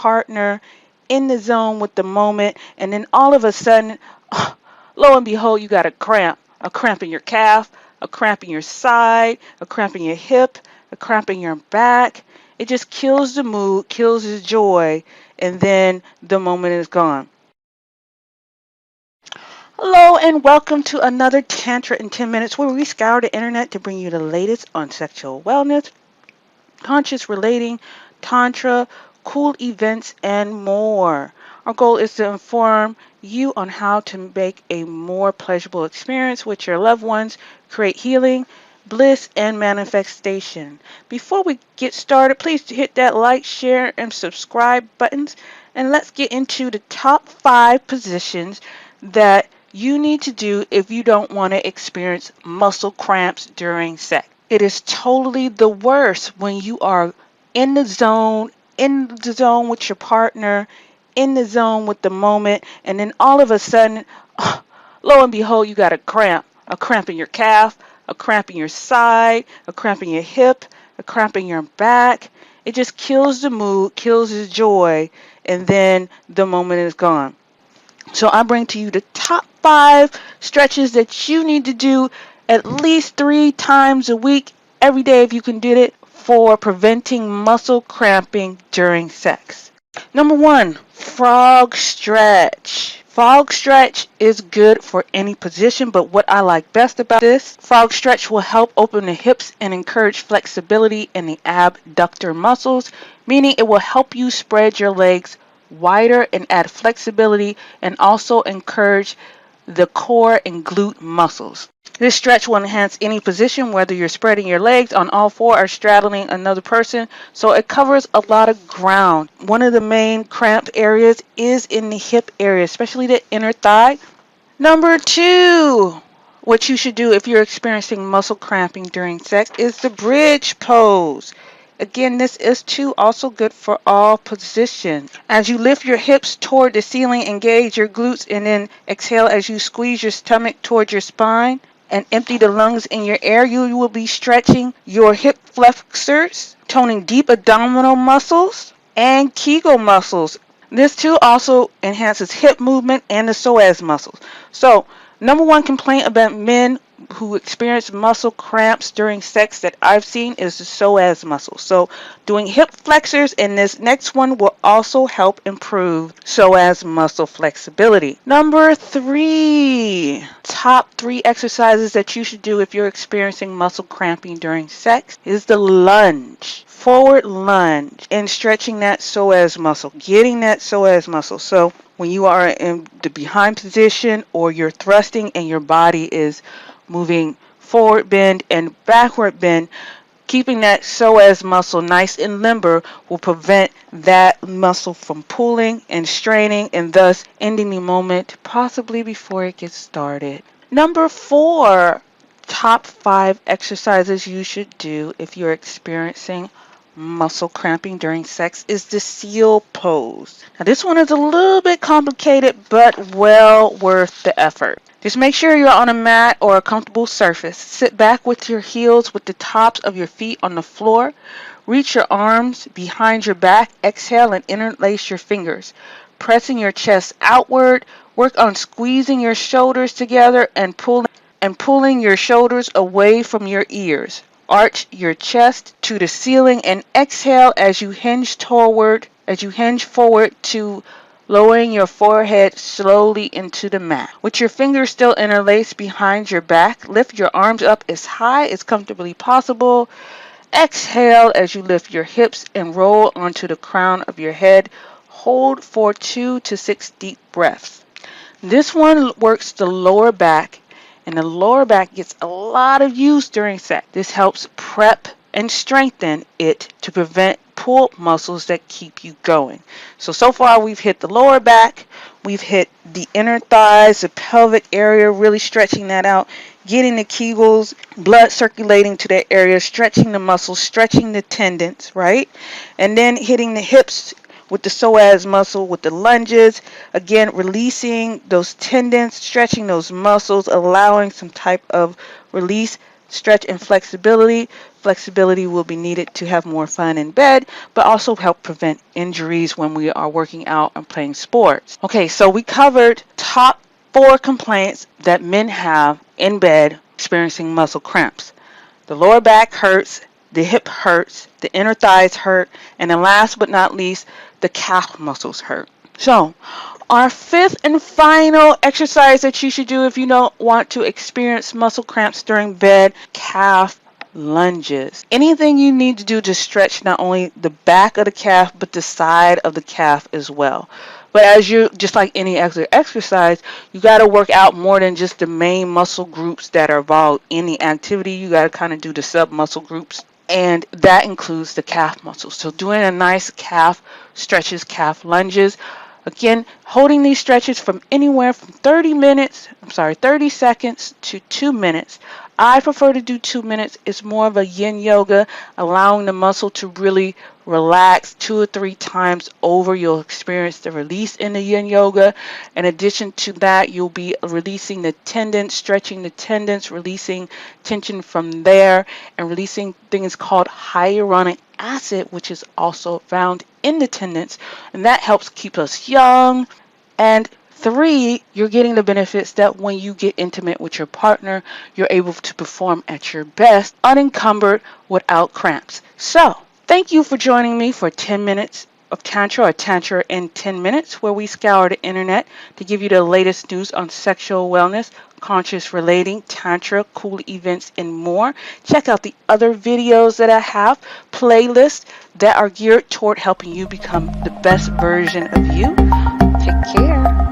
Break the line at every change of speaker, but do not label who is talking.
partner, in the zone with the moment, and then all of a sudden, lo and behold, you got a cramp in your calf, a cramp in your side, a cramp in your hip, a cramp in your back. It just kills the mood, kills the joy, and then the moment is gone. Hello and welcome to another Tantra in 10 minutes where we scour the internet to bring you the latest on sexual wellness, conscious relating, Tantra, cool events, and more. Our goal is to inform you on how to make a more pleasurable experience with your loved ones, create healing, bliss, and manifestation. Before we get started, please hit that like, share, and subscribe buttons, and let's get into the top 5 positions that you need to do if you don't want to experience muscle cramps during sex. It is totally the worst when you are in the zone with your partner, in the zone with the moment, and then all of a sudden, lo and behold, you got a cramp in your calf, a cramp in your side, a cramp in your hip, a cramp in your back. It just kills the mood, kills the joy, and then the moment is gone. So I bring to you the top 5 stretches that you need to do at least 3 times a week, every day if you can do it, for preventing muscle cramping during sex. Number 1, frog stretch. Frog stretch is good for any position, but what I like best about this, frog stretch will help open the hips and encourage flexibility in the abductor muscles, meaning it will help you spread your legs wider and add flexibility and also encourage the core and glute muscles. This stretch will enhance any position, whether you're spreading your legs on all 4 or straddling another person, so it covers a lot of ground. One of the main cramp areas is in the hip area, especially the inner thigh. Number 2, what you should do if you're experiencing muscle cramping during sex is the bridge pose. Again, this is too also good for all positions. As you lift your hips toward the ceiling, engage your glutes, and then exhale as you squeeze your stomach toward your spine and empty the lungs in your air. You will be stretching your hip flexors, toning deep abdominal muscles and Kegel muscles. This too also enhances hip movement and the psoas muscles. So, number 1 complaint about men who experience muscle cramps during sex that I've seen is the psoas muscle. So doing hip flexors and this next one will also help improve psoas muscle flexibility. Number 3, top 3 exercises that you should do if you're experiencing muscle cramping during sex is the lunge. Forward lunge and stretching that psoas muscle, getting that psoas muscle. So when you are in the behind position or you're thrusting and your body is moving forward bend and backward bend, keeping that psoas muscle nice and limber will prevent that muscle from pulling and straining and thus ending the moment possibly before it gets started. Number 4, top 5 exercises you should do if you're experiencing muscle cramping during sex is the seal pose. Now this one is a little bit complicated but well worth the effort. Just make sure you're on a mat or a comfortable surface. Sit back with your heels with the tops of your feet on the floor. Reach your arms behind your back. Exhale and interlace your fingers. Pressing your chest outward. Work on squeezing your shoulders together and pulling your shoulders away from your ears. Arch your chest to the ceiling and exhale as you hinge forward to lowering your forehead slowly into the mat. With your fingers still interlaced behind your back, lift your arms up as high as comfortably possible. Exhale as you lift your hips and roll onto the crown of your head. Hold for 2 to 6 deep breaths. This one works the lower back, and the lower back gets a lot of use during sex. This helps prep and strengthen it to prevent pull muscles that keep you going. So far we've hit the lower back, we've hit the inner thighs, the pelvic area, really stretching that out, getting the Kegels, blood circulating to that area, stretching the muscles, stretching the tendons, right? And then hitting the hips with the psoas muscle, with the lunges, again releasing those tendons, stretching those muscles, allowing some type of release stretch and flexibility. Flexibility will be needed to have more fun in bed, but also help prevent injuries when we are working out and playing sports. Okay, so we covered top 4 complaints that men have in bed experiencing muscle cramps. The lower back hurts, the hip hurts, the inner thighs hurt, and then last but not least, the calf muscles hurt. So, our 5th and final exercise that you should do if you don't want to experience muscle cramps during bed, calf lunges. Anything you need to do to stretch not only the back of the calf, but the side of the calf as well. But as you, just like any exercise, you got to work out more than just the main muscle groups that are involved in the activity. You got to kind of do the sub muscle groups, and that includes the calf muscles. So doing a nice calf stretches, calf lunges. Again, holding these stretches from anywhere from 30 seconds to 2 minutes. I prefer to do 2 minutes. It's more of a yin yoga, allowing the muscle to really relax 2 or 3 times over. You'll experience the release in the yin yoga. In addition to that, you'll be releasing the tendons, stretching the tendons, releasing tension from there, and releasing things called hyaluronic acid, which is also found in the tendons, and that helps keep us young. And 3, you're getting the benefits that when you get intimate with your partner, you're able to perform at your best, unencumbered, without cramps. So, thank you for joining me for 10 minutes of Tantra, or Tantra in 10 minutes, where we scour the internet to give you the latest news on sexual wellness, conscious relating, Tantra, cool events, and more. Check out the other videos that I have, playlists that are geared toward helping you become the best version of you. Take care.